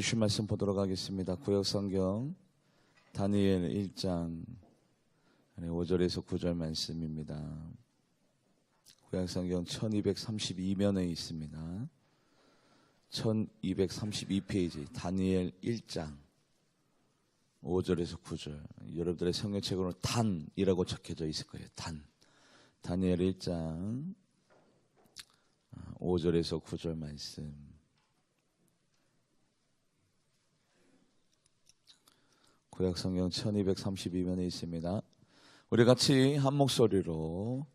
주신 말씀 보도록 하겠습니다. 구역성경 다니엘 1장 5절에서 9절 말씀입니다. 구역성경 1232면에 있습니다. 1232페이지 다니엘 1장 5절에서 9절. 여러분들의 성경책으로는 단이라고 적혀져 있을 거예요. 다니엘 1장 5절에서 9절 말씀. 구약성경 1232면에 있습니다. 우리 같이 한 목소리로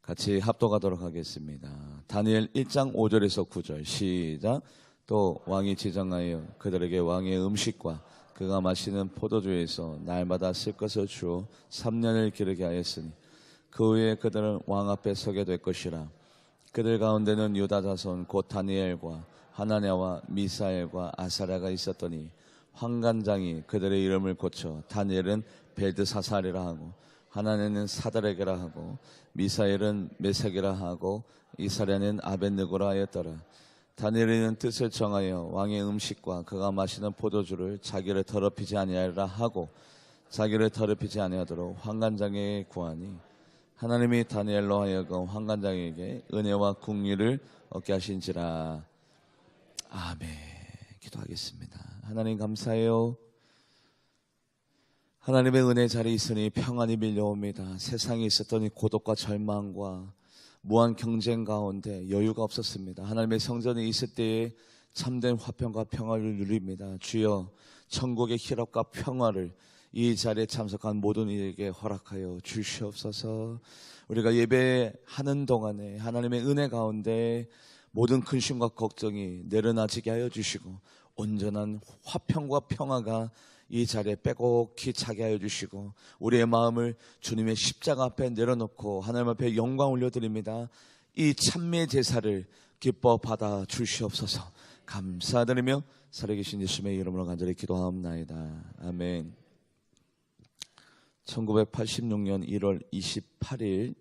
같이 합독하도록 하겠습니다. 다니엘 1장 5절에서 9절 시작. 또 왕이 지정하여 그들에게 왕의 음식과 그가 마시는 포도주에서 날마다 쓸 것을 주어 3년을 기르게 하였으니 그 후에 그들은 왕 앞에 서게 될 것이라. 그들 가운데는 유다 자손 곧 다니엘과 하나냐와 미사엘과 아사랴가 있었더니 환관장이 그들의 이름을 고쳐 다니엘은 벨드사살이라 하고 하나냐는 사드락이라 하고 미사엘은 메삭이라 하고 이사랴는 아벳느고라 하였더라. 다니엘은 뜻을 정하여 왕의 음식과 그가 마시는 포도주를 자기를 더럽히지 아니하리라 하고 자기를 더럽히지 아니하도록 환관장에게 구하니 하나님이 다니엘로 하여금 환관장에게 은혜와 궁리를 얻게 하신지라. 아멘. 기도하겠습니다. 하나님 감사해요. 하나님의 은혜 자리에 있으니 평안이 밀려옵니다. 세상에 있었던 고독과 절망과 무한 경쟁 가운데 여유가 없었습니다. 하나님의 성전에 있을 때에 참된 화평과 평화를 누립니다. 주여 천국의 희락과 평화를 이 자리에 참석한 모든 이에게 허락하여 주시옵소서. 우리가 예배하는 동안에 하나님의 은혜 가운데 모든 근심과 걱정이 내려놔지게 하여 주시고 온전한 화평과 평화가 이 자리에 빼곡히 차게 하여 주시고 우리의 마음을 주님의 십자가 앞에 내려놓고 하나님 앞에 영광 올려드립니다. 이 찬미의 제사를 기뻐 받아 주시옵소서. 감사드리며 살아계신 예수님의 이름으로 간절히 기도하옵나이다. 아멘. 1986년 1월 28일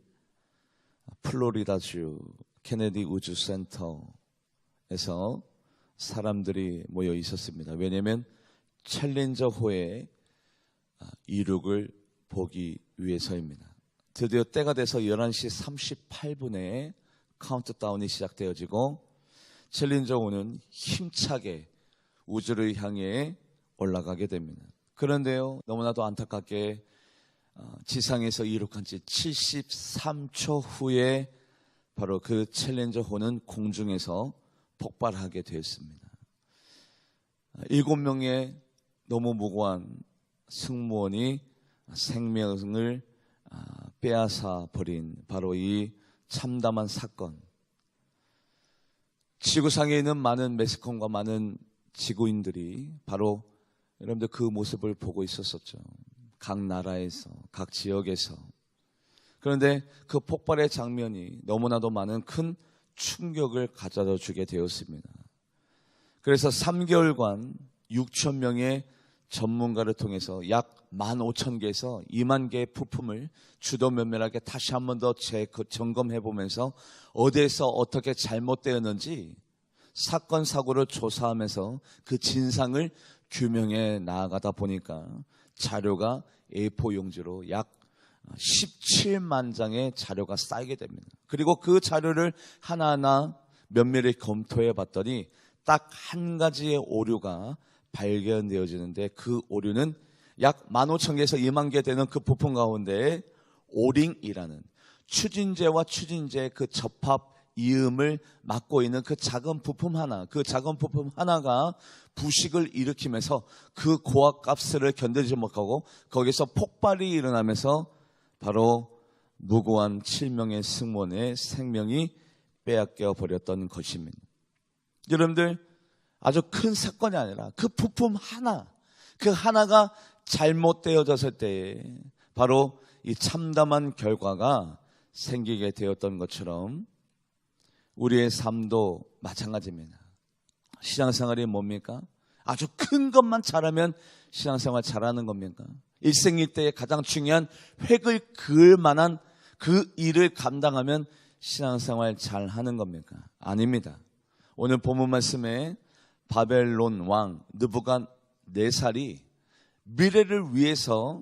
플로리다주 케네디 우주센터에서 사람들이 모여 있었습니다. 왜냐하면 챌린저호의 이륙을 보기 위해서입니다. 드디어 때가 돼서 11시 38분에 카운트다운이 시작되어지고 챌린저호는 힘차게 우주를 향해 올라가게 됩니다. 그런데요, 너무나도 안타깝게 지상에서 이륙한 지 73초 후에 바로 그 챌린저호는 공중에서 폭발하게 되었습니다. 7명의 너무 무고한 승무원이 생명을 빼앗아 버린 바로 이 참담한 사건. 지구상에 있는 많은 매스컴과 많은 지구인들이 바로 여러분들 그 모습을 보고 있었었죠. 각 나라에서, 각 지역에서. 그런데 그 폭발의 장면이 너무나도 많은 큰 충격을 가져다 주게 되었습니다. 그래서 3개월간 6천 명의 전문가를 통해서 약 15,000개에서 2만 개의 부품을 주도면밀하게 다시 한 번 더 점검해 보면서 어디에서 어떻게 잘못되었는지 사건 사고를 조사하면서 그 진상을 규명해 나아가다 보니까 자료가 A4 용지로 약 17만 장의 자료가 쌓이게 됩니다. 그리고 그 자료를 하나하나 면밀히 검토해 봤더니 딱 한 가지의 오류가 발견되어지는데 그 오류는 약 15,000개에서 2만 개 되는 그 부품 가운데 오링이라는 추진제와 추진제의 그 접합 이음을 맡고 있는 그 작은 부품 하나가 부식을 일으키면서 그 고압값을 견디지 못하고 거기서 폭발이 일어나면서 바로 무고한 7명의 승무원의 생명이 빼앗겨 버렸던 것입니다. 여러분들, 아주 큰 사건이 아니라 그 부품 그 하나가 잘못되어졌을 때에 바로 이 참담한 결과가 생기게 되었던 것처럼 우리의 삶도 마찬가지입니다. 신앙생활이 뭡니까? 아주 큰 것만 잘하면 신앙생활 잘하는 겁니까? 일생일대에 가장 중요한 획을 그을 만한 그 일을 감당하면 신앙생활 잘하는 겁니까? 아닙니다. 오늘 본문 말씀에 바벨론 왕 느부갓네살이 미래를 위해서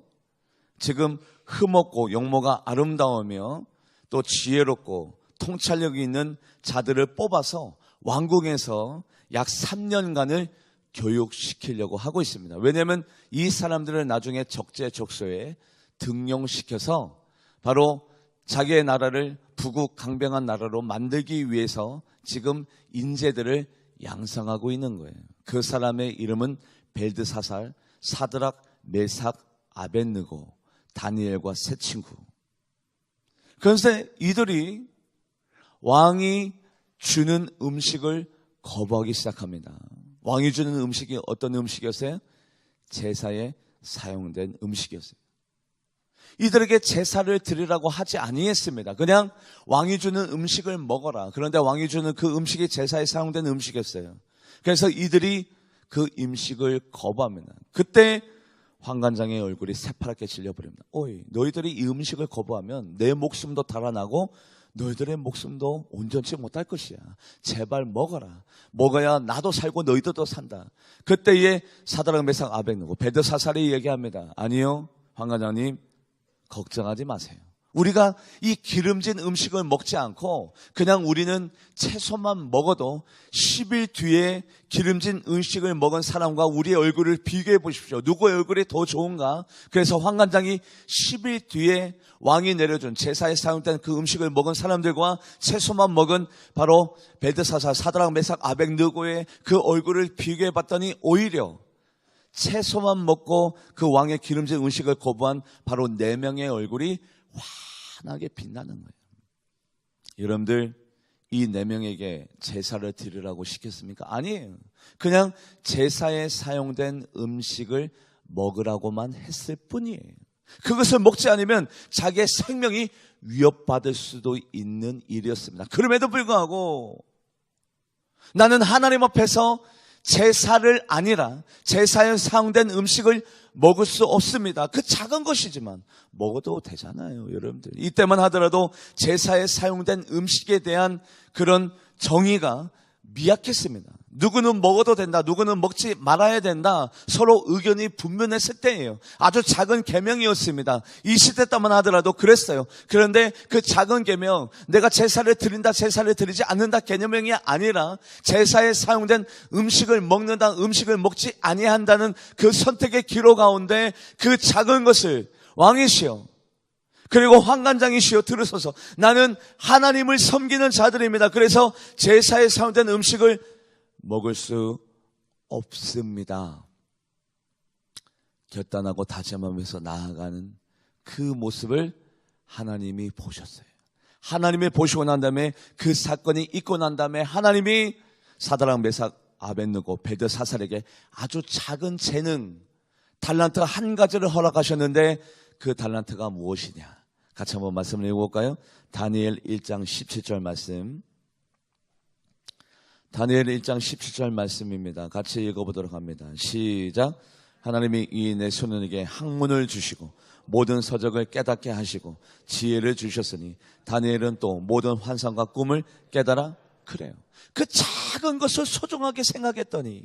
지금 흠없고 용모가 아름다우며 또 지혜롭고 통찰력이 있는 자들을 뽑아서 왕궁에서 약 3년간을 교육시키려고 하고 있습니다. 왜냐하면 이 사람들을 나중에 적재적소에 등용시켜서 바로 자기의 나라를 부국 강병한 나라로 만들기 위해서 지금 인재들을 양성하고 있는 거예요. 그 사람의 이름은 벨드사살, 사드락, 메삭, 아벳느고, 다니엘과 세 친구. 그런데 이들이 왕이 주는 음식을 거부하기 시작합니다. 왕이 주는 음식이 어떤 음식이었어요? 제사에 사용된 음식이었어요. 이들에게 제사를 드리라고 하지 아니했습니다. 그냥 왕이 주는 음식을 먹어라. 그런데 왕이 주는 그 음식이 제사에 사용된 음식이었어요. 그래서 이들이 그 음식을 거부합니다. 그때 환관장의 얼굴이 새파랗게 질려버립니다. 오이, 너희들이 이 음식을 거부하면 내 목숨도 달아나고 너희들의 목숨도 온전치 못할 것이야. 제발 먹어라. 먹어야 나도 살고 너희들도 산다. 그때에 사드락, 메삭, 아벳느고, 벨드사살이 얘기합니다. 아니요, 환관장님, 걱정하지 마세요. 우리가 이 기름진 음식을 먹지 않고 그냥 우리는 채소만 먹어도 10일 뒤에 기름진 음식을 먹은 사람과 우리의 얼굴을 비교해 보십시오. 누구의 얼굴이 더 좋은가? 그래서 환관장이 10일 뒤에 왕이 내려준 제사에 사용된 그 음식을 먹은 사람들과 채소만 먹은 바로 벨드사살, 사드락, 메삭, 아벳느고의 그 얼굴을 비교해 봤더니 오히려 채소만 먹고 그 왕의 기름진 음식을 거부한 바로 4명의 얼굴이 환하게 빛나는 거예요. 여러분들, 이 4명에게 제사를 드리라고 시켰습니까? 아니에요. 그냥 제사에 사용된 음식을 먹으라고만 했을 뿐이에요. 그것을 먹지 않으면 자기의 생명이 위협받을 수도 있는 일이었습니다. 그럼에도 불구하고 나는 하나님 앞에서 제사를 아니라 제사에 사용된 음식을 먹을 수 없습니다. 그 작은 것이지만 먹어도 되잖아요, 여러분들. 이때만 하더라도 제사에 사용된 음식에 대한 그런 정의가 미약했습니다. 누구는 먹어도 된다, 누구는 먹지 말아야 된다, 서로 의견이 분분했을 때예요. 아주 작은 계명이었습니다. 이 시대 때만 하더라도 그랬어요. 그런데 그 작은 계명, 내가 제사를 드린다, 제사를 드리지 않는다 개념이 아니라 제사에 사용된 음식을 먹는다, 음식을 먹지 아니한다는 그 선택의 기로 가운데 그 작은 것을 왕이시여, 그리고 환관장이시여 들으소서, 나는 하나님을 섬기는 자들입니다. 그래서 제사에 사용된 음식을 먹을 수 없습니다. 결단하고 다짐하면서 나아가는 그 모습을 하나님이 보셨어요. 하나님이 보시고 난 다음에 그 사건이 있고 난 다음에 하나님이 사드락, 메삭, 아벳느고, 벨드사살에게 아주 작은 재능, 달란트 한 가지를 허락하셨는데 그 달란트가 무엇이냐? 같이 한번 말씀을 읽어볼까요? 다니엘 1장 17절 말씀. 다니엘 1장 17절 말씀입니다. 같이 읽어보도록 합니다. 시작. 하나님이 이 내 소년에게 학문을 주시고 모든 서적을 깨닫게 하시고 지혜를 주셨으니 다니엘은 또 모든 환상과 꿈을 깨달아. 그래요. 그 작은 것을 소중하게 생각했더니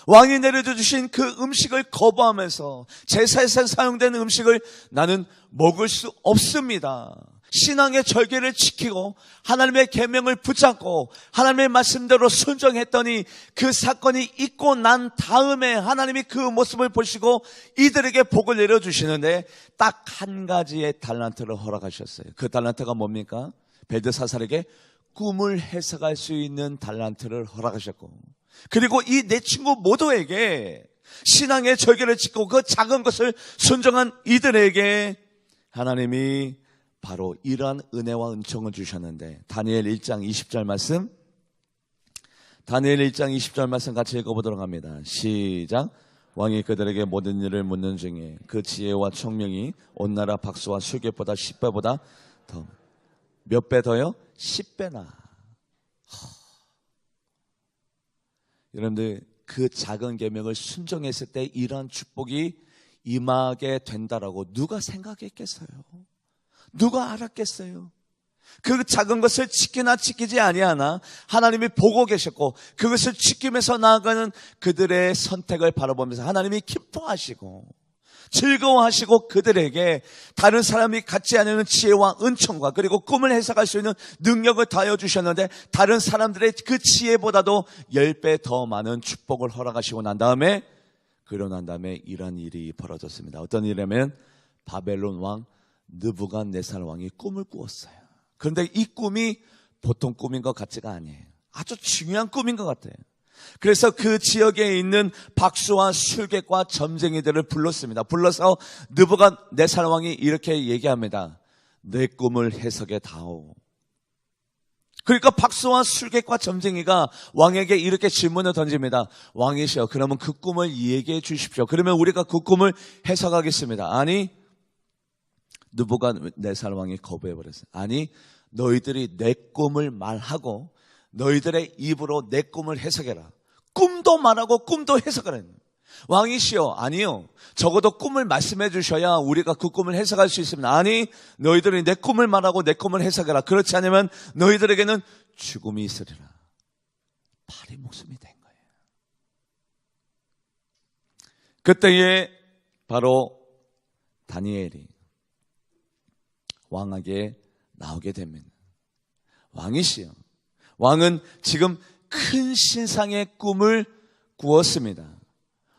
왕이 내려주신 그 음식을 거부하면서 제사에서 사용된 음식을 나는 먹을 수 없습니다. 신앙의 절개를 지키고 하나님의 계명을 붙잡고 하나님의 말씀대로 순종했더니 그 사건이 있고 난 다음에 하나님이 그 모습을 보시고 이들에게 복을 내려주시는데 딱 한 가지의 달란트를 허락하셨어요. 그 달란트가 뭡니까? 벨드사살에게 꿈을 해석할 수 있는 달란트를 허락하셨고, 그리고 이 네 친구 모두에게 신앙의 절개를 짓고 그 작은 것을 순종한 이들에게 하나님이 바로 이러한 은혜와 은총을 주셨는데, 다니엘 1장 20절 말씀, 다니엘 1장 20절 말씀 같이 읽어보도록 합니다. 시작. 왕이 그들에게 모든 일을 묻는 중에 그 지혜와 총명이 온 나라 박수와 술객보다 10배보다 더, 몇 배 더요? 10배나. 여러분들, 그 작은 계명을 순종했을 때 이러한 축복이 임하게 된다라고 누가 생각했겠어요? 누가 알았겠어요? 그 작은 것을 지키나 지키지 아니하나 하나님이 보고 계셨고 그것을 지키면서 나아가는 그들의 선택을 바라보면서 하나님이 기뻐하시고 즐거워하시고 그들에게 다른 사람이 갖지 않는 지혜와 은총과 그리고 꿈을 해석할 수 있는 능력을 더하여 주셨는데 다른 사람들의 그 지혜보다도 10배 더 많은 축복을 허락하시고 난 다음에 이런 일이 벌어졌습니다. 어떤 일이냐면 바벨론 왕 느부갓네살 왕이 꿈을 꾸었어요. 그런데 이 꿈이 보통 꿈인 것 같지가 아니에요. 아주 중요한 꿈인 것 같아요. 그래서 그 지역에 있는 박수와 술객과 점쟁이들을 불렀습니다. 불러서 느부갓네살 왕이 이렇게 얘기합니다. 내 꿈을 해석해 다오. 그러니까 박수와 술객과 점쟁이가 왕에게 이렇게 질문을 던집니다. 왕이시여, 그러면 그 꿈을 얘기해 주십시오. 그러면 우리가 그 꿈을 해석하겠습니다. 아니, 느부갓네살 왕이 거부해버렸어요. 아니, 너희들이 내 꿈을 말하고 너희들의 입으로 내 꿈을 해석해라. 꿈도 말하고 꿈도 해석하라. 왕이시여, 아니요, 적어도 꿈을 말씀해 주셔야 우리가 그 꿈을 해석할 수 있습니다. 아니, 너희들이 내 꿈을 말하고 내 꿈을 해석해라. 그렇지 않으면 너희들에게는 죽음이 있으리라. 팔이 목숨이 된 거예요. 그때에 바로 다니엘이 왕에게 나오게 됩니다. 왕이시여, 왕은 지금 큰 신상의 꿈을 꾸었습니다.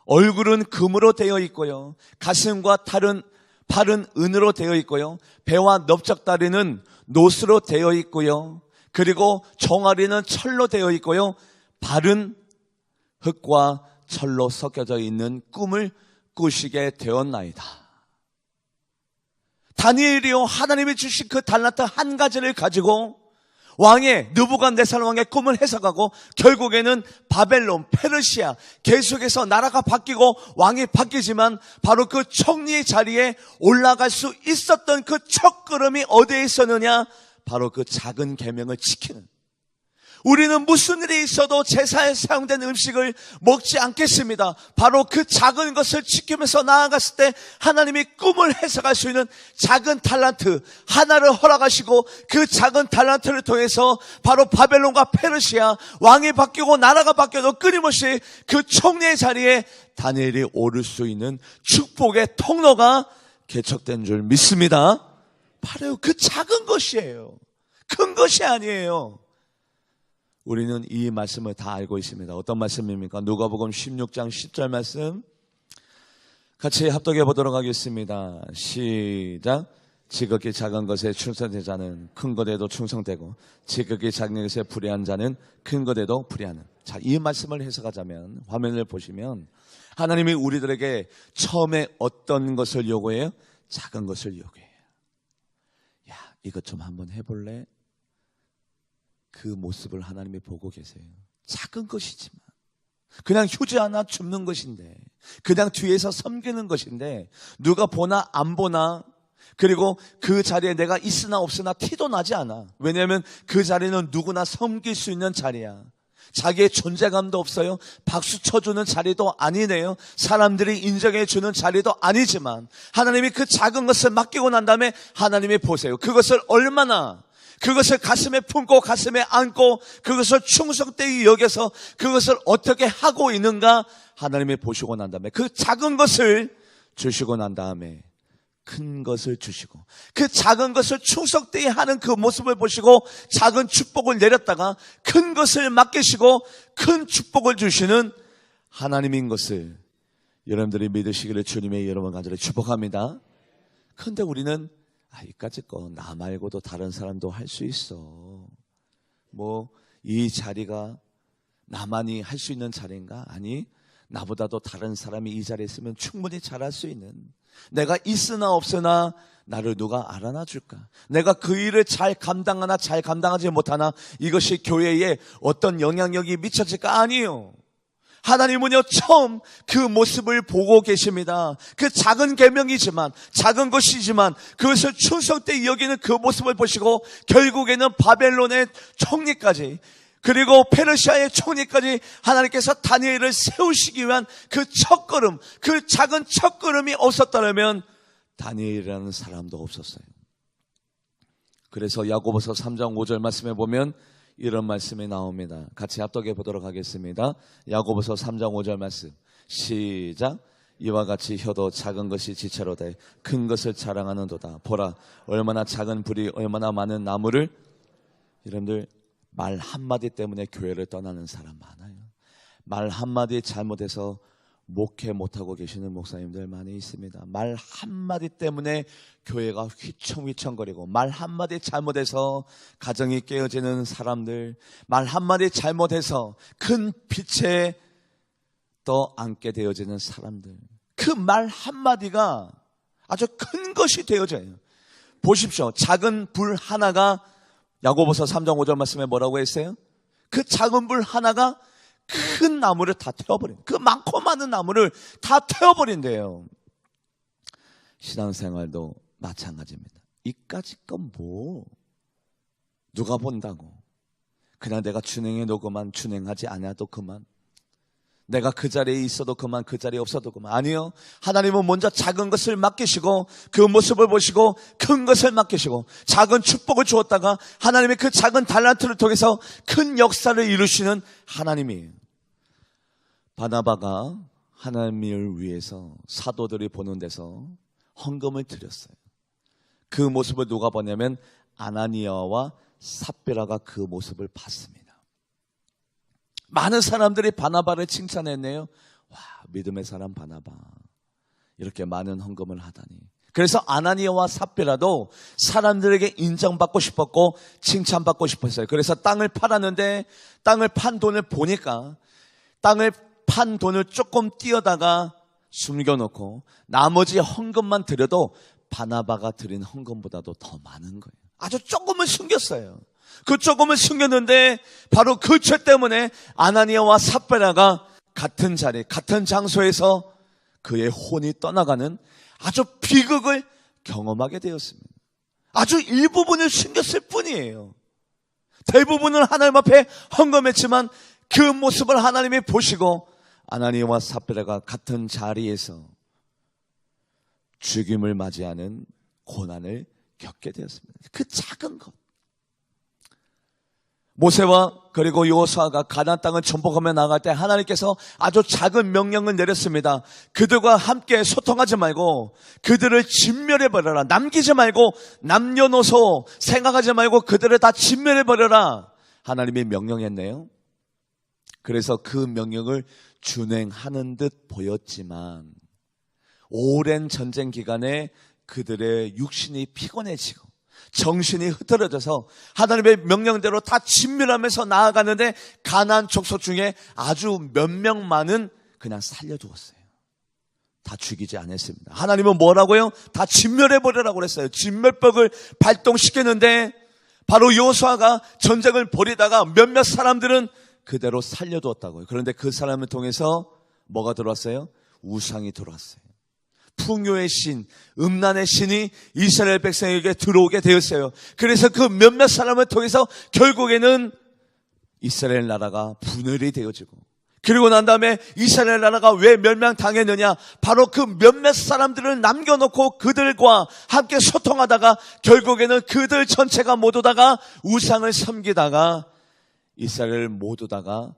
얼굴은 금으로 되어 있고요, 가슴과 팔은 은으로 되어 있고요, 배와 넓적다리는 노스로 되어 있고요, 그리고 종아리는 철로 되어 있고요, 발은 흙과 철로 섞여져 있는 꿈을 꾸시게 되었나이다. 다니엘이요, 하나님이 주신 그 달란트 한 가지를 가지고 왕의 느부갓네살 왕의 꿈을 해석하고 결국에는 바벨론, 페르시아 계속해서 나라가 바뀌고 왕이 바뀌지만 바로 그 총리의 자리에 올라갈 수 있었던 그 첫걸음이 어디에 있었느냐? 바로 그 작은 계명을 지키는, 우리는 무슨 일이 있어도 제사에 사용된 음식을 먹지 않겠습니다. 바로 그 작은 것을 지키면서 나아갔을 때 하나님이 꿈을 해석할 수 있는 작은 달란트 하나를 허락하시고 그 작은 달란트를 통해서 바로 바벨론과 페르시아 왕이 바뀌고 나라가 바뀌어도 끊임없이 그 총리의 자리에 다니엘이 오를 수 있는 축복의 통로가 개척된 줄 믿습니다. 바로 그 작은 것이에요. 큰 것이 아니에요. 우리는 이 말씀을 다 알고 있습니다. 어떤 말씀입니까? 누가복음 16장 10절 말씀 같이 합독해 보도록 하겠습니다. 시작. 지극히 작은 것에 충성된 자는 큰 것에도 충성되고 지극히 작은 것에 불의한 자는 큰 것에도 불의하는. 자, 이 말씀을 해석하자면 화면을 보시면 하나님이 우리들에게 처음에 어떤 것을 요구해요? 작은 것을 요구해요. 야, 이것 좀 한번 해볼래? 그 모습을 하나님이 보고 계세요. 작은 것이지만 그냥 휴지 하나 줍는 것인데, 그냥 뒤에서 섬기는 것인데 누가 보나 안 보나, 그리고 그 자리에 내가 있으나 없으나 티도 나지 않아. 왜냐하면 그 자리는 누구나 섬길 수 있는 자리야. 자기의 존재감도 없어요. 박수 쳐주는 자리도 아니네요. 사람들이 인정해주는 자리도 아니지만 하나님이 그 작은 것을 맡기고 난 다음에 하나님이 보세요. 그것을 얼마나, 그것을 가슴에 품고 가슴에 안고 그것을 충성되이 여겨서 그것을 어떻게 하고 있는가 하나님이 보시고 난 다음에 그 작은 것을 주시고 난 다음에 큰 것을 주시고 그 작은 것을 충성되이 하는 그 모습을 보시고 작은 축복을 내렸다가 큰 것을 맡기시고 큰 축복을 주시는 하나님인 것을 여러분들이 믿으시기를 주님의 이름을 간절히 축복합니다. 그런데 우리는 이까짓 거 나 말고도 다른 사람도 할 수 있어. 뭐 이 자리가 나만이 할 수 있는 자리인가? 아니, 나보다도 다른 사람이 이 자리에 있으면 충분히 잘할 수 있는, 내가 있으나 없으나 나를 누가 알아나 줄까? 내가 그 일을 잘 감당하나 잘 감당하지 못하나 이것이 교회에 어떤 영향력이 미쳐질까? 아니에요. 하나님은요, 처음 그 모습을 보고 계십니다. 그 작은 계명이지만, 작은 것이지만 그것을 충성되이 여기는 그 모습을 보시고 결국에는 바벨론의 총리까지, 그리고 페르시아의 총리까지 하나님께서 다니엘을 세우시기 위한 그 첫걸음, 그 작은 첫걸음이 없었다면 다니엘이라는 사람도 없었어요. 그래서 야고보서 3장 5절 말씀에 보면 이런 말씀이 나옵니다. 같이 합독해 보도록 하겠습니다. 야고보서 3장 5절 말씀 시작. 이와 같이 혀도 작은 것이 지체로되 큰 것을 자랑하는도다. 보라 얼마나 작은 불이 얼마나 많은 나무를. 여러분들 말 한마디 때문에 교회를 떠나는 사람 많아요. 말 한마디 잘못해서 목회 못하고 계시는 목사님들 많이 있습니다. 말 한마디 때문에 교회가 휘청휘청거리고, 말 한마디 잘못해서 가정이 깨어지는 사람들, 말 한마디 잘못해서 큰 빛에 떠안게 되어지는 사람들, 그 말 한마디가 아주 큰 것이 되어져요. 보십시오. 작은 불 하나가, 야고보서 3장 5절 말씀에 뭐라고 했어요? 그 작은 불 하나가 큰 나무를 다 태워버린, 그 많고 많은 나무를 다 태워버린대요. 신앙생활도 마찬가지입니다. 이까짓 건 뭐 누가 본다고, 그냥 내가 준행해 놓고만, 준행하지 않아도 그만, 내가 그 자리에 있어도 그만, 그 자리에 없어도 그만. 아니요, 하나님은 먼저 작은 것을 맡기시고 그 모습을 보시고 큰 것을 맡기시고 작은 축복을 주었다가 하나님의 그 작은 달란트를 통해서 큰 역사를 이루시는 하나님이에요. 바나바가 하나님을 위해서 사도들이 보는 데서 헌금을 드렸어요. 그 모습을 누가 보냐면 아나니아와 삽비라가 그 모습을 봤습니다. 많은 사람들이 바나바를 칭찬했네요. 와, 믿음의 사람 바나바, 이렇게 많은 헌금을 하다니. 그래서 아나니아와 삽비라도 사람들에게 인정받고 싶었고 칭찬받고 싶었어요. 그래서 땅을 팔았는데, 땅을 판 돈을 보니까 땅을 판 돈을 조금 띄어다가 숨겨놓고 나머지 헌금만 드려도 바나바가 드린 헌금보다도 더 많은 거예요. 아주 조금을 숨겼어요. 그 조금을 숨겼는데 바로 그 죄 때문에 아나니아와 삽비라가 같은 자리, 같은 장소에서 그의 혼이 떠나가는 아주 비극을 경험하게 되었습니다. 아주 일부분을 숨겼을 뿐이에요. 대부분은 하나님 앞에 헌금했지만 그 모습을 하나님이 보시고 아나니아와 삽비라가 같은 자리에서 죽임을 맞이하는 고난을 겪게 되었습니다. 그 작은 것. 모세와 그리고 여호수아가 가나안 땅을 정복하며 나갈 때 하나님께서 아주 작은 명령을 내렸습니다. 그들과 함께 소통하지 말고 그들을 진멸해버려라. 남기지 말고, 남녀노소 생각하지 말고 그들을 다 진멸해버려라. 하나님이 명령했네요. 그래서 그 명령을 준행하는 듯 보였지만 오랜 전쟁 기간에 그들의 육신이 피곤해지고 정신이 흐트러져서 하나님의 명령대로 다 진멸하면서 나아가는데 가나안 족속 중에 아주 몇 명만은 그냥 살려두었어요. 다 죽이지 않았습니다. 하나님은 뭐라고요? 다 진멸해버리라고 그랬어요. 진멸법을 발동시켰는데 바로 여호수아가 전쟁을 벌이다가 몇몇 사람들은 그대로 살려두었다고요. 그런데 그 사람을 통해서 뭐가 들어왔어요? 우상이 들어왔어요. 풍요의 신, 음란의 신이 이스라엘 백성에게 들어오게 되었어요. 그래서 그 몇몇 사람을 통해서 결국에는 이스라엘 나라가 분열이 되어지고, 그리고 난 다음에 이스라엘 나라가 왜 멸망당했느냐? 바로 그 몇몇 사람들을 남겨놓고 그들과 함께 소통하다가 결국에는 그들 전체가 모두 다가 우상을 섬기다가 이스라엘 모두 다가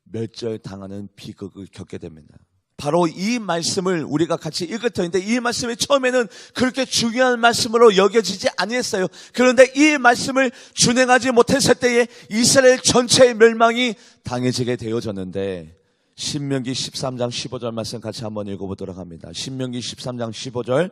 멸절당하는 비극을 겪게 됩니다. 바로 이 말씀을 우리가 같이 읽을 터인데 이 말씀이 처음에는 그렇게 중요한 말씀으로 여겨지지 아니했어요. 그런데 이 말씀을 준행하지 못했을 때에 이스라엘 전체의 멸망이 당해지게 되어졌는데, 신명기 13장 15절 말씀 같이 한번 읽어보도록 합니다. 신명기 13장 15절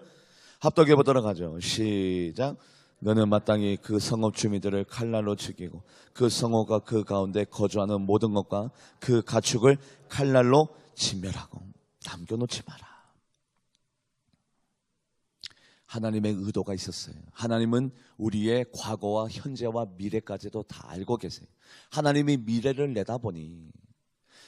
합독해 보도록 하죠. 시작. 너는 마땅히 그 성읍 주민들을 칼날로 죽이고 그 성읍과 그 가운데 거주하는 모든 것과 그 가축을 칼날로 진멸하고 남겨놓지 마라. 하나님의 의도가 있었어요. 하나님은 우리의 과거와 현재와 미래까지도 다 알고 계세요. 하나님이 미래를 내다보니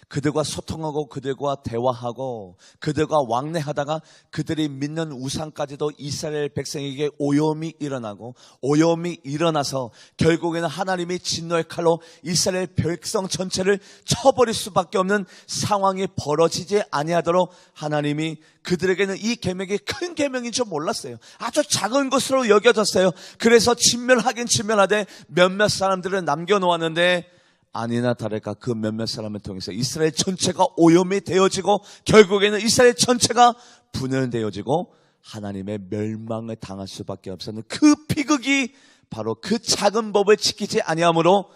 그들과 소통하고 그들과 대화하고 그들과 왕래하다가 그들이 믿는 우상까지도 이스라엘 백성에게 오염이 일어나고 오염이 일어나서 결국에는 하나님이 진노의 칼로 이스라엘 백성 전체를 쳐버릴 수밖에 없는 상황이 벌어지지 아니하도록 하나님이 그들에게는 이 계명이 큰 계명인 줄 몰랐어요. 아주 작은 것으로 여겨졌어요. 그래서 진멸하긴 진멸하되 몇몇 사람들을 남겨놓았는데 아니나 다를까 그 몇몇 사람을 통해서 이스라엘 전체가 오염이 되어지고 결국에는 이스라엘 전체가 분열되어지고 하나님의 멸망을 당할 수밖에 없었는 그 비극이 바로 그 작은 법을 지키지 아니함으로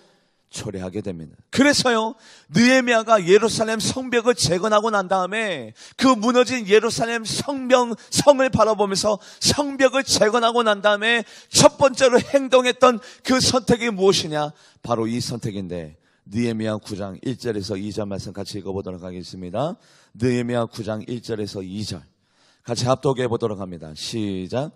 초래하게 됩니다. 그래서요, 느헤미야가 예루살렘 성벽을 재건하고 난 다음에 그 무너진 예루살렘 성을 바라보면서 성벽을 재건하고 난 다음에 첫 번째로 행동했던 그 선택이 무엇이냐? 바로 이 선택인데 느헤미야 9장 1절에서 2절 말씀 같이 읽어보도록 하겠습니다. 느헤미야 9장 1절에서 2절 같이 합독해 보도록 합니다. 시작.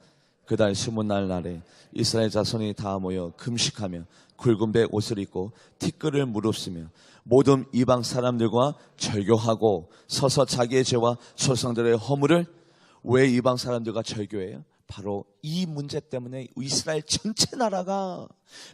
그달 20날 날에 이스라엘 자손이 다 모여 금식하며 굵은 배 옷을 입고 티끌을 무릅쓰며 모든 이방 사람들과 절교하고 서서 자기의 죄와 조상들의 허물을. 왜 이방 사람들과 절교해요? 바로 이 문제 때문에 이스라엘 전체 나라가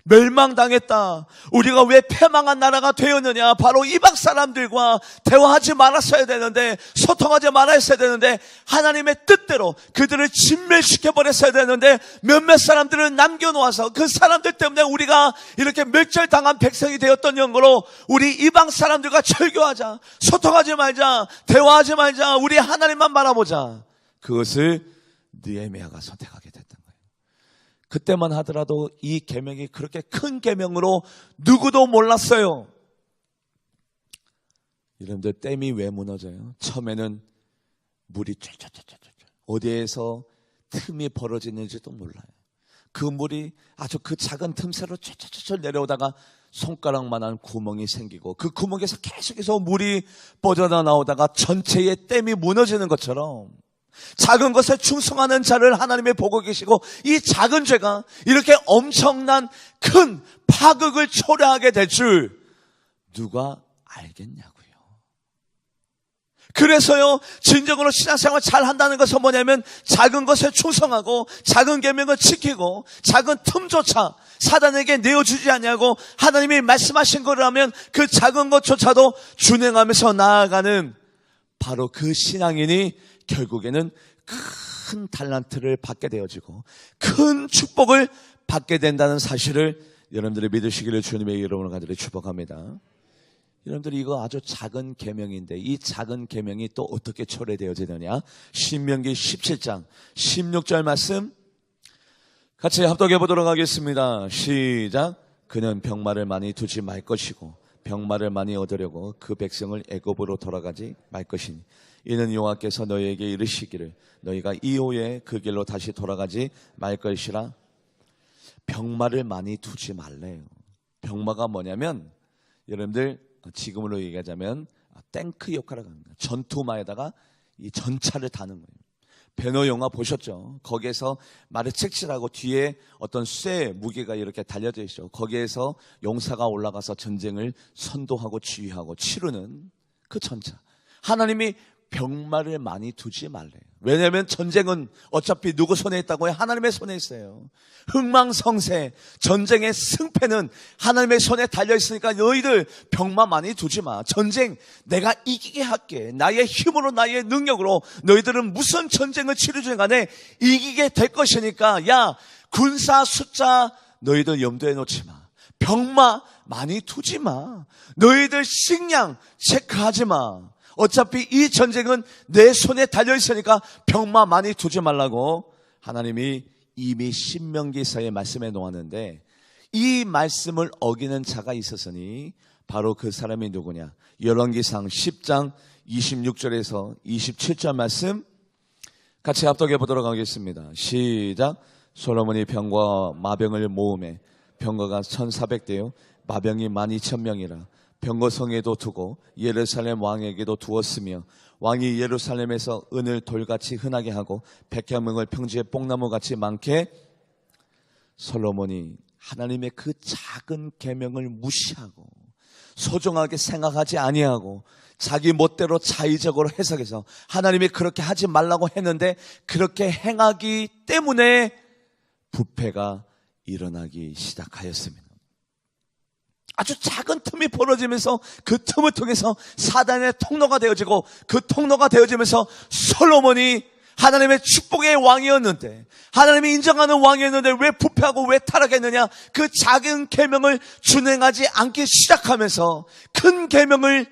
멸망당했다. 우리가 왜 패망한 나라가 되었느냐? 바로 이방 사람들과 대화하지 말았어야 되는데, 소통하지 말았어야 되는데, 하나님의 뜻대로 그들을 진멸시켜버렸어야 되는데 몇몇 사람들을 남겨놓아서 그 사람들 때문에 우리가 이렇게 멸절당한 백성이 되었던 연고로 우리 이방 사람들과 절교하자, 소통하지 말자, 대화하지 말자, 우리 하나님만 바라보자. 그것을 느헤미야가 선택하게 됐던 거예요. 그때만 하더라도 이 계명이 그렇게 큰 계명으로 누구도 몰랐어요. 여러분들, 댐이 왜 무너져요? 처음에는 물이 쫄쫄쫄쫄 어디에서 틈이 벌어지는지도 몰라요. 그 물이 아주 그 작은 틈새로 쫄쫄쫄 내려오다가 손가락만한 구멍이 생기고 그 구멍에서 계속해서 물이 뻗어나오다가 전체의 댐이 무너지는 것처럼 작은 것에 충성하는 자를 하나님이 보고 계시고 이 작은 죄가 이렇게 엄청난 큰 파극을 초래하게 될 줄 누가 알겠냐고요. 그래서요, 진정으로 신앙생활 잘 한다는 것은 뭐냐면 작은 것에 충성하고 작은 계명을 지키고 작은 틈조차 사단에게 내어주지 않냐고 하나님이 말씀하신 거라면 그 작은 것조차도 준행하면서 나아가는 바로 그 신앙인이 결국에는 큰 달란트를 받게 되어지고 큰 축복을 받게 된다는 사실을 여러분들이 믿으시기를 주님의 이름으로 간절히 축복합니다. 여러분들이 이거 아주 작은 계명인데 이 작은 계명이 또 어떻게 초래되어지느냐? 신명기 17장 16절 말씀 같이 합독해 보도록 하겠습니다. 시작. 그는 병마를 많이 두지 말 것이고 병마를 많이 얻으려고 그 백성을 애굽으로 돌아가지 말 것이니 이는 여호와께서 너희에게 이르시기를 너희가 이후에 그 길로 다시 돌아가지 말 것이라. 병마를 많이 두지 말래요. 병마가 뭐냐면 여러분들 지금으로 얘기하자면 탱크 역할을 합니다. 전투마에다가 이 전차를 다는 거예요. 배너 영화 보셨죠? 거기에서 말을 책칠하고 뒤에 어떤 쇠 무게가 이렇게 달려져 있죠. 거기에서 용사가 올라가서 전쟁을 선도하고 지휘하고 치르는 그 전차. 하나님이 병마를 많이 두지 말래요. 왜냐하면 전쟁은 어차피 누구 손에 있다고요? 하나님의 손에 있어요. 흥망성쇠 전쟁의 승패는 하나님의 손에 달려있으니까 너희들 병마 많이 두지 마. 전쟁 내가 이기게 할게. 나의 힘으로 나의 능력으로 너희들은 무슨 전쟁을 치르든 간에 이기게 될 것이니까 야 군사 숫자 너희들 염두에 놓지 마. 병마 많이 두지 마. 너희들 식량 체크하지 마. 어차피 이 전쟁은 내 손에 달려있으니까 병마 많이 두지 말라고 하나님이 이미 신명기서에 말씀해 놓았는데 이 말씀을 어기는 자가 있었으니 바로 그 사람이 누구냐? 열왕기상 10장 26절에서 27절 말씀 같이 합독해 보도록 하겠습니다. 시작. 솔로몬이 병과 마병을 모으매 병거가 1,400대요 마병이 12,000명이라. 병거성에도 두고 예루살렘 왕에게도 두었으며 왕이 예루살렘에서 은을 돌같이 흔하게 하고 백향목을 평지에 뽕나무같이 많게. 솔로몬이 하나님의 그 작은 계명을 무시하고 소중하게 생각하지 아니하고 자기 멋대로 자의적으로 해석해서 하나님이 그렇게 하지 말라고 했는데 그렇게 행하기 때문에 부패가 일어나기 시작하였습니다. 아주 작은 틈이 벌어지면서 그 틈을 통해서 사단의 통로가 되어지고 그 통로가 되어지면서 솔로몬이 하나님의 축복의 왕이었는데, 하나님이 인정하는 왕이었는데 왜 부패하고 왜 타락했느냐? 그 작은 계명을 준행하지 않기 시작하면서 큰 계명을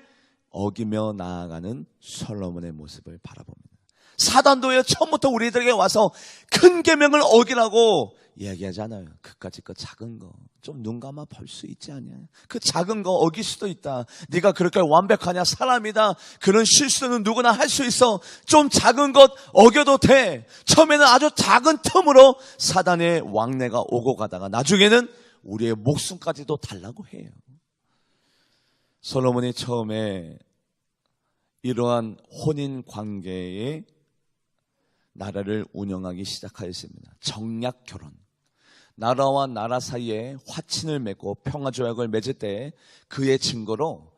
어기며 나아가는 솔로몬의 모습을 바라봅니다. 사단도요, 처음부터 우리들에게 와서 큰 계명을 어기라고 이야기하지 않아요. 그까짓 거 작은 거 좀 눈 감아 볼 수 있지 않냐? 그 작은 거 어길 수도 있다. 네가 그렇게 완벽하냐? 사람이다. 그런 실수는 누구나 할 수 있어. 좀 작은 것 어겨도 돼. 처음에는 아주 작은 틈으로 사단의 왕래가 오고 가다가 나중에는 우리의 목숨까지도 달라고 해요. 솔로몬이 처음에 이러한 혼인 관계에 나라를 운영하기 시작하였습니다. 정략 결혼. 나라와 나라 사이에 화친을 맺고 평화조약을 맺을 때 그의 증거로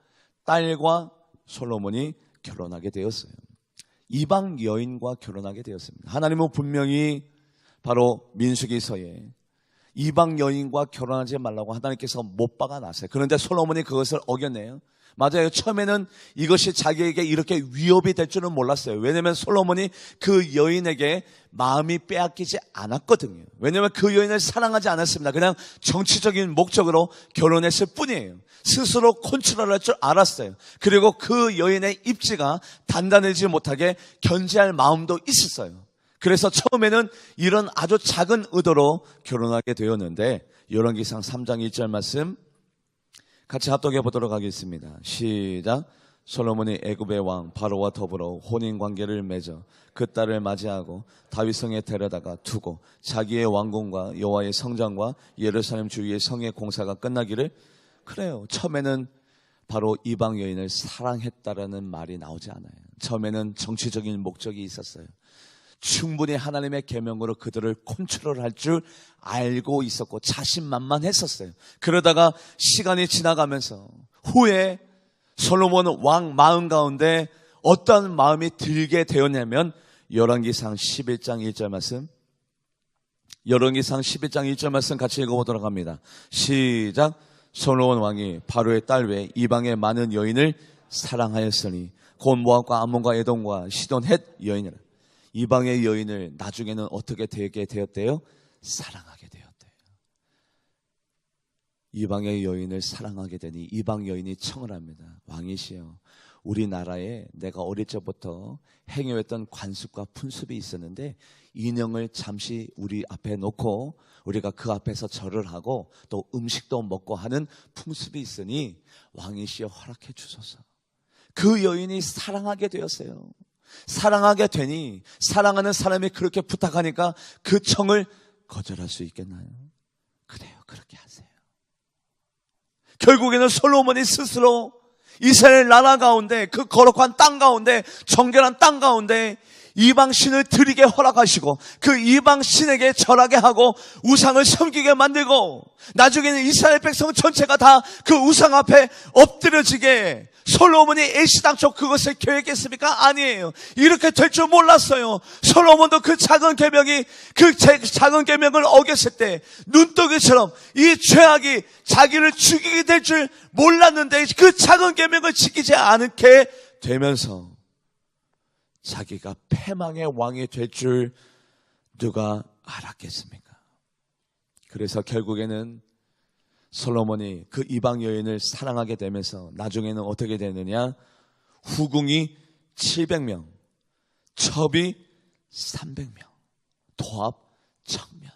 딸과 솔로몬이 결혼하게 되었어요. 이방 여인과 결혼하게 되었습니다. 하나님은 분명히 바로 민수기서에 이방 여인과 결혼하지 말라고 하나님께서 못 박아놨어요. 그런데 솔로몬이 그것을 어겼네요. 맞아요. 처음에는 이것이 자기에게 이렇게 위협이 될 줄은 몰랐어요. 왜냐하면 솔로몬이 그 여인에게 마음이 빼앗기지 않았거든요. 왜냐하면 그 여인을 사랑하지 않았습니다. 그냥 정치적인 목적으로 결혼했을 뿐이에요. 스스로 컨트롤할 줄 알았어요. 그리고 그 여인의 입지가 단단해지지 못하게 견제할 마음도 있었어요. 그래서 처음에는 이런 아주 작은 의도로 결혼하게 되었는데, 열왕기상 3장 1절 말씀 같이 합독해 보도록 하겠습니다. 시작. 솔로몬이 애굽의 왕 바로와 더불어 혼인관계를 맺어 그 딸을 맞이하고 다윗성에 데려다가 두고 자기의 왕궁과 여호와의 성전과 예루살렘 주위의 성의 공사가 끝나기를. 그래요. 처음에는 바로 이방 여인을 사랑했다라는 말이 나오지 않아요. 처음에는 정치적인 목적이 있었어요. 충분히 하나님의 계명으로 그들을 컨트롤할 줄 알고 있었고 자신만만했었어요. 그러다가 시간이 지나가면서 후에 솔로몬 왕 마음 가운데 어떤 마음이 들게 되었냐면, 열왕기상 11장 1절 말씀, 열왕기상 11장 1절 말씀 같이 읽어보도록 합니다. 시작. 솔로몬 왕이 바로의 딸 외 이방의 많은 여인을 사랑하였으니 곧 모압과 암몬과 에돔과 시돈 헷 여인이라. 이방의 여인을 나중에는 어떻게 되게 되었대요? 사랑하게 되었대요. 이방의 여인을 사랑하게 되니 이방 여인이 청을 합니다. 왕이시여, 우리나라에 내가 어릴 적부터 행해왔던 관습과 풍습이 있었는데 인형을 잠시 우리 앞에 놓고 우리가 그 앞에서 절을 하고 또 음식도 먹고 하는 풍습이 있으니 왕이시여 허락해 주소서. 그 여인이 사랑하게 되었어요. 사랑하게 되니 사랑하는 사람이 그렇게 부탁하니까 그 청을 거절할 수 있겠나요? 그래요, 그렇게 하세요. 결국에는 솔로몬이 스스로 이스라엘 나라 가운데, 그 거룩한 땅 가운데, 정결한 땅 가운데 이방 신을 드리게 허락하시고 그 이방 신에게 절하게 하고 우상을 섬기게 만들고, 나중에는 이스라엘 백성 전체가 다 그 우상 앞에 엎드려지게. 솔로몬이 애시당초 그것을 계획했습니까? 아니에요. 이렇게 될 줄 몰랐어요. 솔로몬도 그 작은 계명이, 그 작은 계명을 어겼을 때 눈덩이처럼 이 죄악이 자기를 죽이게 될 줄 몰랐는데 그 작은 계명을 지키지 않게 되면서 자기가 패망의 왕이 될 줄 누가 알았겠습니까? 그래서 결국에는 솔로몬이 그 이방 여인을 사랑하게 되면서 나중에는 어떻게 되느냐? 후궁이 700명, 첩이 300명, 도합 1000명.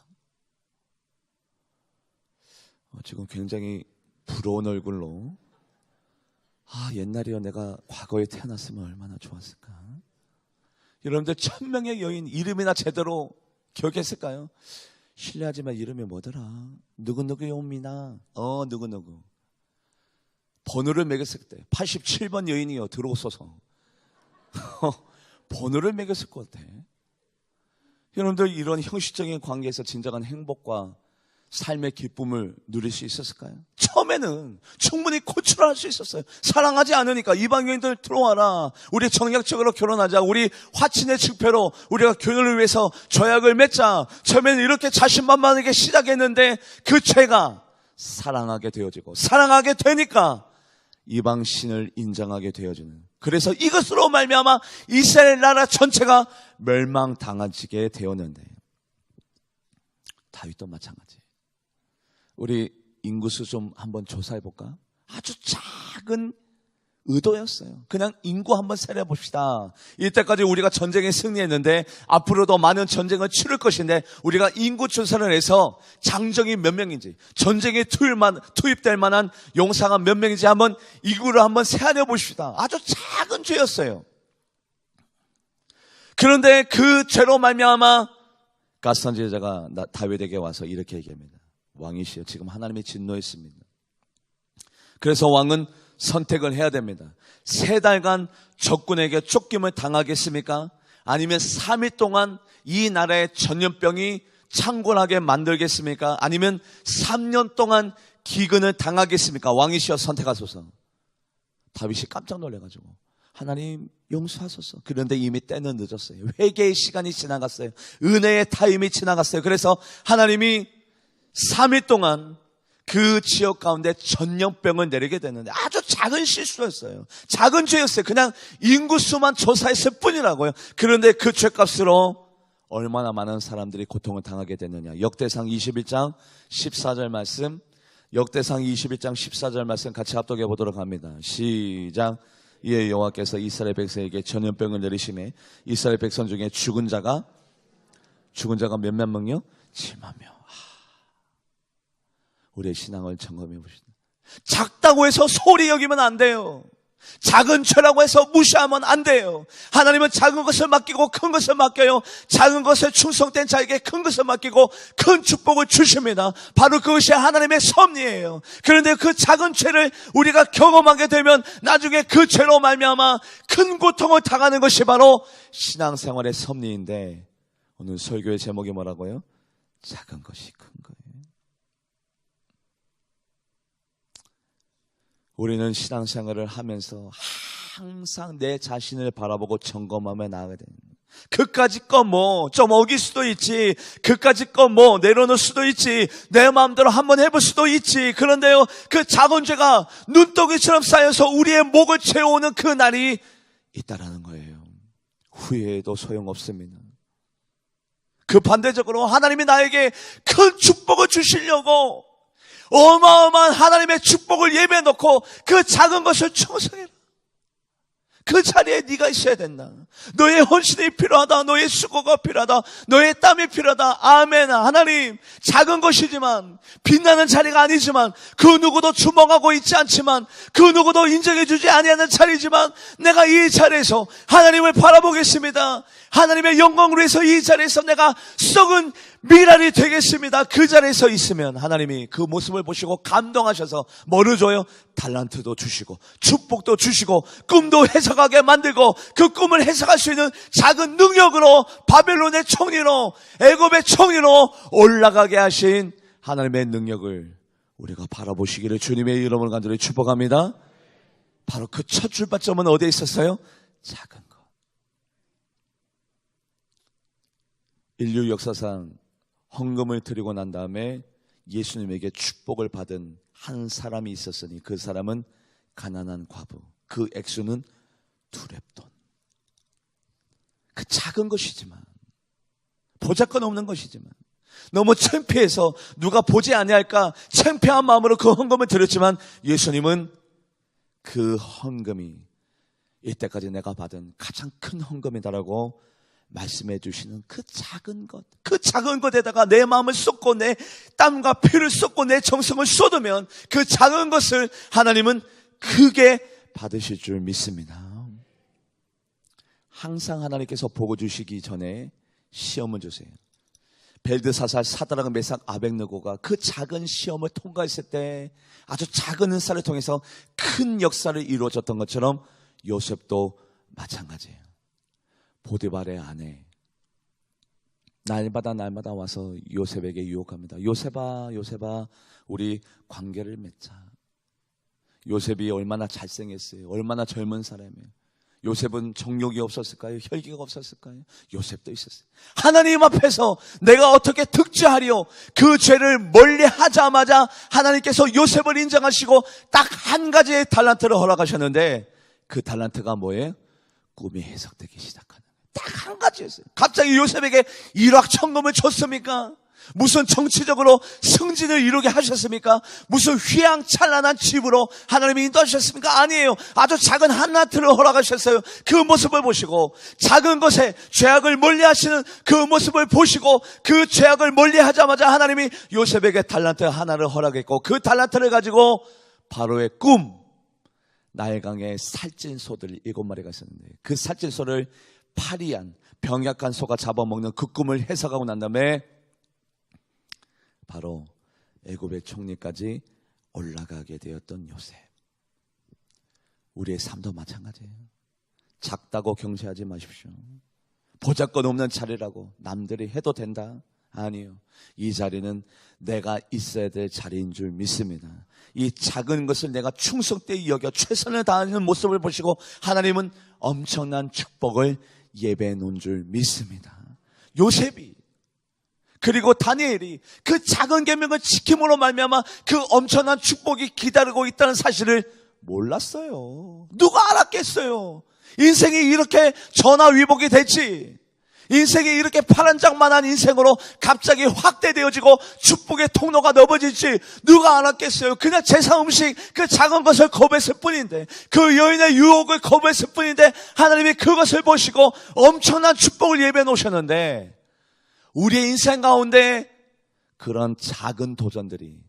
지금 굉장히 부러운 얼굴로, 옛날이요, 내가 과거에 태어났으면 얼마나 좋았을까. 여러분들 1000명의 여인 이름이나 제대로 기억했을까요? 실례하지만 이름이 뭐더라? 누구누구 용미나? 누구누구. 번호를 매겼을 때 87번 여인이요, 들어오소서. 번호를 매겼을 것 같아. 여러분들 이런 형식적인 관계에서 진정한 행복과 삶의 기쁨을 누릴 수 있었을까요? 처음에는 충분히 고출할 수 있었어요. 사랑하지 않으니까 이방인들 들어와라, 우리 정략적으로 결혼하자, 우리 화친의 축배로 우리가 교회를 위해서 조약을 맺자. 처음에는 이렇게 자신만만하게 시작했는데 그 죄가 사랑하게 되어지고, 사랑하게 되니까 이방신을 인정하게 되어지는, 그래서 이것으로 말미암아 이스라엘 나라 전체가 멸망당하게 되었는데, 다윗도 마찬가지. 우리 인구수 좀 한번 조사해볼까? 아주 작은 의도였어요. 그냥 인구 한번 세려봅시다. 이때까지 우리가 전쟁에 승리했는데 앞으로도 많은 전쟁을 치를 것인데, 우리가 인구 조사를 해서 장정이 몇 명인지, 전쟁에 투입될 만한 용사가 몇 명인지 한번 인구를 한번 세안해 봅시다. 아주 작은 죄였어요. 그런데 그 죄로 말미암아 갓 선지자가 다윗에게 와서 이렇게 얘기합니다. 왕이시여, 지금 하나님의 진노했습니다. 그래서 왕은 선택을 해야 됩니다. 3달간 적군에게 쫓김을 당하겠습니까? 아니면 3일 동안 이 나라의 전염병이 창궐하게 만들겠습니까? 아니면 3년 동안 기근을 당하겠습니까? 왕이시여 선택하소서. 다윗이 깜짝 놀라가지고, 하나님 용서하소서. 그런데 이미 때는 늦었어요. 회개의 시간이 지나갔어요. 은혜의 타임이 지나갔어요. 그래서 하나님이 3일 동안 그 지역 가운데 전염병을 내리게 됐는데, 아주 작은 실수였어요. 작은 죄였어요. 그냥 인구수만 조사했을 뿐이라고요. 그런데 그 죄값으로 얼마나 많은 사람들이 고통을 당하게 됐느냐. 역대상 21장 14절 말씀, 역대상 21장 14절 말씀 같이 합독해 보도록 합니다. 시작. 이에 여호와께서 이스라엘 백성에게 전염병을 내리심에 이스라엘 백성 중에 죽은 자가 몇몇 명요? 7만 명. 우리의 신앙을 점검해 봅시다. 작다고 해서 소홀히 여기면 안 돼요. 작은 죄라고 해서 무시하면 안 돼요. 하나님은 작은 것을 맡기고 큰 것을 맡겨요. 작은 것에 충성된 자에게 큰 것을 맡기고 큰 축복을 주십니다. 바로 그것이 하나님의 섭리예요. 그런데 그 작은 죄를 우리가 경험하게 되면 나중에 그 죄로 말미암아 큰 고통을 당하는 것이 바로 신앙생활의 섭리인데, 오늘 설교의 제목이 뭐라고요? 작은 것이 큰 거예요. 우리는 신앙생활을 하면서 항상 내 자신을 바라보고 점검하며 나아가야 됩니다. 그까짓 거 뭐 좀 어길 수도 있지, 그까짓 거 뭐 내려놓을 수도 있지, 내 마음대로 한번 해볼 수도 있지. 그런데요, 그 작은 죄가 눈덩이처럼 쌓여서 우리의 목을 채워오는 그 날이 있다라는 거예요. 후회해도 소용없습니다. 그 반대적으로 하나님이 나에게 큰 축복을 주시려고 어마어마한 하나님의 축복을 예배해 놓고 그 작은 것을 청소해라. 그 자리에 네가 있어야 된다. 너의 헌신이 필요하다. 너의 수고가 필요하다. 너의 땀이 필요하다. 아멘. 하나님, 작은 것이지만, 빛나는 자리가 아니지만, 그 누구도 주목하고 있지 않지만, 그 누구도 인정해 주지 아니하는 자리지만, 내가 이 자리에서 하나님을 바라보겠습니다. 하나님의 영광을 위해서 이 자리에서 내가 썩은 미랄이 되겠습니다. 그 자리에서 있으면 하나님이 그 모습을 보시고 감동하셔서 뭐를 줘요? 달란트도 주시고 축복도 주시고 꿈도 해석하게 만들고, 그 꿈을 해석할 수 있는 작은 능력으로 바벨론의 총리로, 애굽의 총리로 올라가게 하신 하나님의 능력을 우리가 바라보시기를 주님의 이름으로 간절히 축복합니다. 바로 그 첫 출발점은 어디에 있었어요? 작은 것. 인류 역사상 헌금을 드리고 난 다음에 예수님에게 축복을 받은 한 사람이 있었으니 그 사람은 가난한 과부. 그 액수는 2렙돈. 그 작은 것이지만, 보잘것없는 것이지만, 너무 창피해서 누가 보지 아니할까 창피한 마음으로 그 헌금을 드렸지만, 예수님은 그 헌금이 이때까지 내가 받은 가장 큰 헌금이다라고 말씀해 주시는 그 작은 것, 그 작은 것에다가 내 마음을 쏟고 내 땀과 피를 쏟고 내 정성을 쏟으면 그 작은 것을 하나님은 크게 받으실 줄 믿습니다. 항상 하나님께서 복을 주시기 전에 시험을 주세요. 벨드사살, 사드락, 메삭, 아벳느고가 그 작은 시험을 통과했을 때 아주 작은 은사를 통해서 큰 역사를 이루어졌던 것처럼 요셉도 마찬가지예요. 보디발의 아내, 날마다 와서 요셉에게 유혹합니다. 요셉아, 요셉아, 우리 관계를 맺자. 요셉이 얼마나 잘생겼어요. 얼마나 젊은 사람이에요. 요셉은 정욕이 없었을까요? 혈기가 없었을까요? 요셉도 있었어요. 하나님 앞에서 내가 어떻게 득죄하리요? 그 죄를 멀리 하자마자 하나님께서 요셉을 인정하시고 딱 한 가지의 달란트를 허락하셨는데, 그 달란트가 뭐예요? 꿈이 해석되기 시작하는 거예요. 딱 한 가지였어요. 갑자기 요셉에게 일확천금을 줬습니까? 무슨 정치적으로 승진을 이루게 하셨습니까? 무슨 휘황찬란한 집으로 하나님이 인도하셨습니까? 아니에요. 아주 작은 한나트를 허락하셨어요. 그 모습을 보시고, 작은 것에 죄악을 멀리하시는 그 모습을 보시고, 그 죄악을 멀리하자마자 하나님이 요셉에게 달란트 하나를 허락했고, 그 달란트를 가지고 바로의 꿈, 나일강에 살찐 소들 7마리가 있었는데, 그 살찐 소를 파리한 병약한 소가 잡아먹는 그 꿈을 해석하고 난 다음에 바로 애굽의 총리까지 올라가게 되었던 요셉. 우리의 삶도 마찬가지예요. 작다고 경시하지 마십시오. 보잘것없는 자리라고 남들이 해도 된다? 아니요. 이 자리는 내가 있어야 될 자리인 줄 믿습니다. 이 작은 것을 내가 충성되이 여겨 최선을 다하는 모습을 보시고 하나님은 엄청난 축복을 예배해 놓은 줄 믿습니다. 요셉이, 그리고 다니엘이 그 작은 계명을 지킴으로 말미암아 그 엄청난 축복이 기다리고 있다는 사실을 몰랐어요. 누가 알았겠어요? 인생이 이렇게 전화위복이 됐지, 인생이 이렇게 파란장만한 인생으로 갑자기 확대되어지고 축복의 통로가 넓어질지 누가 알았겠어요? 그냥 제사 음식 그 작은 것을 거부했을 뿐인데, 그 여인의 유혹을 거부했을 뿐인데 하나님이 그것을 보시고 엄청난 축복을 예배해 놓으셨는데, 우리의 인생 가운데 그런 작은 도전들이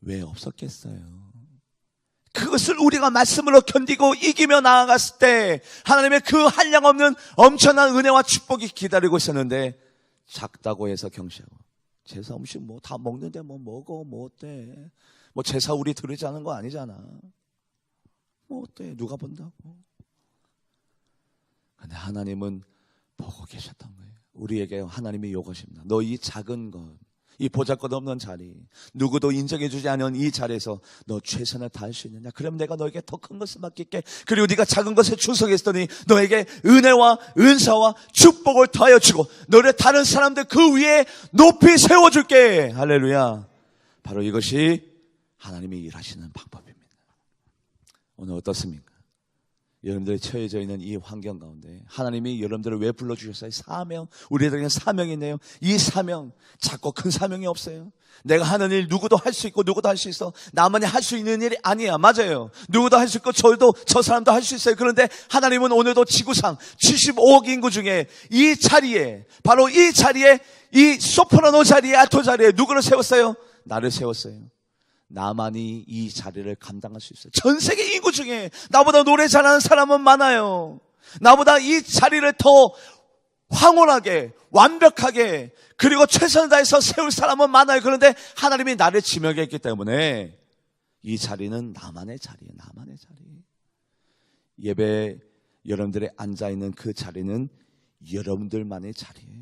왜 없었겠어요? 그것을 우리가 말씀으로 견디고 이기며 나아갔을 때 하나님의 그 한량없는 엄청난 은혜와 축복이 기다리고 있었는데, 작다고 해서 경시하고, 제사 음식 뭐 다 먹는데 뭐 먹어, 뭐 어때? 뭐 제사 우리 드리자는 거 아니잖아. 뭐 어때? 누가 본다고? 근데 하나님은 보고 계셨던 거예요. 우리에게 하나님이 요구하십니다. 너 이 작은 것, 이 보잘것없는 자리, 누구도 인정해주지 않은 이 자리에서 너 최선을 다할 수 있느냐? 그럼 내가 너에게 더 큰 것을 맡길게. 그리고 네가 작은 것에 충성했더니 너에게 은혜와 은사와 축복을 더하여 주고 너를 다른 사람들 그 위에 높이 세워줄게. 할렐루야. 바로 이것이 하나님이 일하시는 방법입니다. 오늘 어떻습니까? 여러분들이 처해져 있는 이 환경 가운데 하나님이 여러분들을 왜 불러주셨어요? 사명. 우리에게는 사명이 있네요. 이 사명, 작고 큰 사명이 없어요. 내가 하는 일 누구도 할 수 있고 누구도 할 수 있어. 나만이 할 수 있는 일이 아니야. 맞아요. 누구도 할 수 있고 저 사람도 할 수 있어요. 그런데 하나님은 오늘도 지구상 75억 인구 중에 이 자리에, 바로 이 자리에, 이 소프라노 자리에, 알토 자리에 누구를 세웠어요? 나를 세웠어요. 나만이 이 자리를 감당할 수 있어요. 전 세계 인구 중에 나보다 노래 잘하는 사람은 많아요. 나보다 이 자리를 더 황홀하게, 완벽하게, 그리고 최선을 다해서 세울 사람은 많아요. 그런데 하나님이 나를 지명했기 때문에 이 자리는 나만의 자리예요. 나만의 자리. 예배 여러분들이 앉아있는 그 자리는 여러분들만의 자리예요.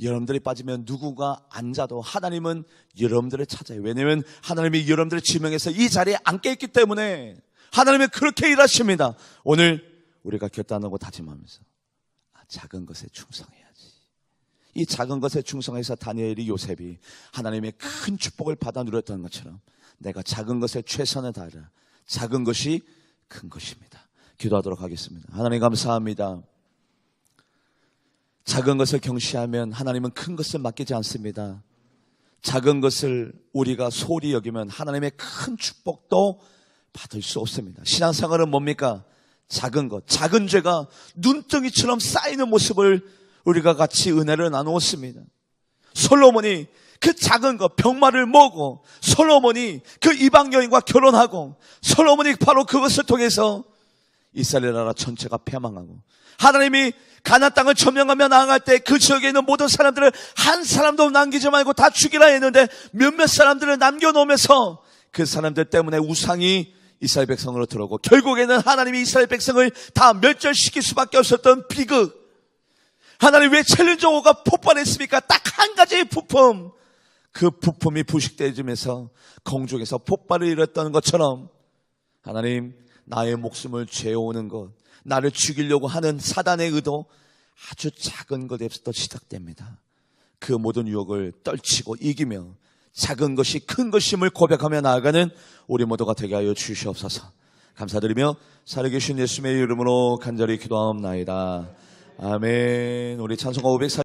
여러분들이 빠지면 누구가 앉아도 하나님은 여러분들을 찾아요. 왜냐하면 하나님이 여러분들을 지명해서 이 자리에 앉게 있기 때문에 하나님은 그렇게 일하십니다. 오늘 우리가 결단하고 다짐하면서 작은 것에 충성해야지. 이 작은 것에 충성해서 다니엘이, 요셉이 하나님의 큰 축복을 받아 누렸던 것처럼 내가 작은 것에 최선을 다하라. 작은 것이 큰 것입니다. 기도하도록 하겠습니다. 하나님 감사합니다. 작은 것을 경시하면 하나님은 큰 것을 맡기지 않습니다. 작은 것을 우리가 소홀히 여기면 하나님의 큰 축복도 받을 수 없습니다. 신앙생활은 뭡니까? 작은 것, 작은 죄가 눈덩이처럼 쌓이는 모습을 우리가 같이 은혜를 나누었습니다. 솔로몬이 그 작은 것, 병마를 모으고, 솔로몬이 그 이방 여인과 결혼하고, 솔로몬이 바로 그것을 통해서 이스라엘 나라 전체가 패망하고, 하나님이 가나안 땅을 점령하며 나아갈 때 그 지역에 있는 모든 사람들을 한 사람도 남기지 말고 다 죽이라 했는데 몇몇 사람들을 남겨놓으면서 그 사람들 때문에 우상이 이스라엘 백성으로 들어오고, 결국에는 하나님이 이스라엘 백성을 다 멸절시킬 수밖에 없었던 비극. 하나님 왜 챌린저 5가 폭발했습니까? 딱 한 가지의 부품. 그 부품이 부식되어지면서 공중에서 폭발을 일었던 것처럼 하나님, 나의 목숨을 죄어오는 것, 나를 죽이려고 하는 사단의 의도, 아주 작은 것에서부터 시작됩니다. 그 모든 유혹을 떨치고 이기며 작은 것이 큰 것임을 고백하며 나아가는 우리 모두가 되게 하여 주시옵소서. 감사드리며 살아계신 예수님의 이름으로 간절히 기도하옵나이다. 아멘. 우리 찬송가 540